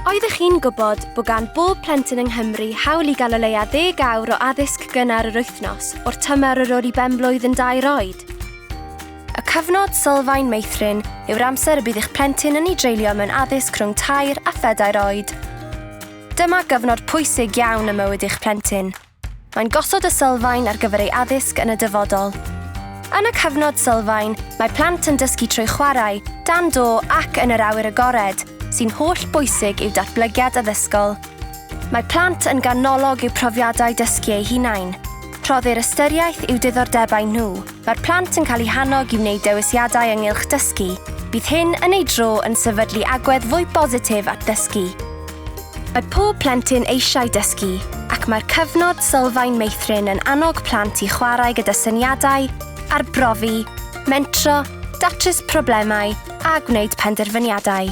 Oeddech chi'n gwybod bod gan bob plentyn yng Nghymru hawl i gael o leia 10 awr o addysg gynnar yr wythnos o'r tymer yr ôl i benblwydd yn 2 oed? Y cyfnod sylfaen Meithrin yw'r amser y bydd eich plentyn yn ei dreulio mewn addysg rhwng 2 a 4 oed. Dyma gyfnod pwysig iawn y mywyd eich plentyn. Mae'n gosod y sylfaen ar gyfer ei addysg yn y dyfodol. Yn y cyfnod sylfaen, mae plant yn dysgu trwy chwarae, dan do ac yn yr awyr agored, sy'n holl bwysig i'w datblygiad addysgol. Mae plant yn ganolog i'w profiadau dysgu eu hunain. Rhoddir ystyriaeth i'w diddordebau nhw. Mae'r plant yn cael eu hannog i wneud dewisiadau ynghylch dysgu. Bydd hyn yn ei dro yn sefydlu agwedd fwy bositif at ddysgu. Mae pob plentyn eisiau dysgu, ac mae'r cyfnod sylfaen Meithrin yn annog plant i chwarae gyda syniadau, arbrofi, mentro, datrys problemau a gwneud penderfyniadau.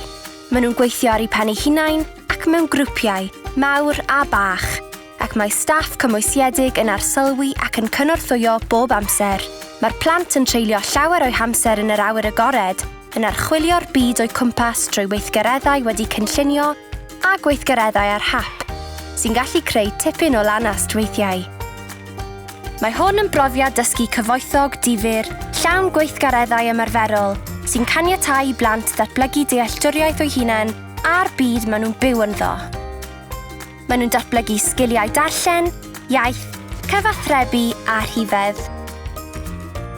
Maen nhw'n gweithio ar eu pen eu hunain ac mewn grwpiau, mawr a bach, ac mae staff cymwysiedig yn arsylwi ac yn cynorthwyo bob amser. Mae'r plant yn treulio llawer o'i hamser yn yr awyr agored, yn archwilio'r byd o'i cwmpas trwy weithgareddau wedi cynllunio a gweithgareddau ar hap, sy'n gallu creu tipyn o lanast weithiau. Mae hwn yn brofiad dysgu cyfoethog, difyr, llawn gweithgareddau ymarferol, sy'n caniatáu i blant datblygu dealltwriaeth o'u hunain a'r byd maen nhw'n byw ynddo. Maen nhw'n datblygu sgiliau darllen, iaith, cyfathrebu a rhifedd.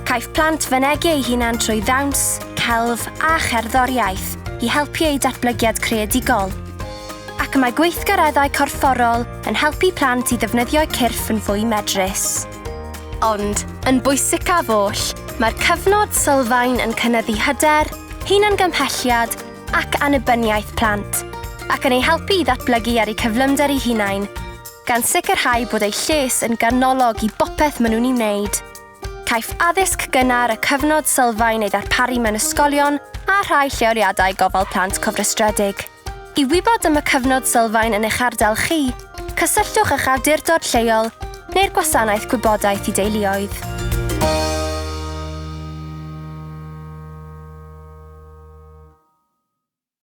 Caiff plant fynegu eu hunain trwy ddawns, celf a cherddoriaeth i helpu eu datblygiad creadigol. Ac mae gweithgareddau corfforol yn helpu plant i ddefnyddio'u cyrff yn fwy medrus. Ond, yn bwysicaf oll, mae'r cyfnod sylfaen yn cynyddu hyder, hunangymhelliad ac annibyniaeth plant, ac yn ei helpu i ddatblygu ar eu cyflymder eu hunain, gan sicrhau bod ei lles yn ganolog i bopeth maen nhw'n ei wneud. Caiff addysg gynnar y cyfnod sylfaen ei ddarparu mewn ysgolion a rhai lleoliadau gofal plant cofrestredig. I wybod am y cyfnod sylfaen yn eich ardal chi, cysylltwch â'ch awdurdod lleol neu'r gwasanaeth gwybodaeth i deuluoedd.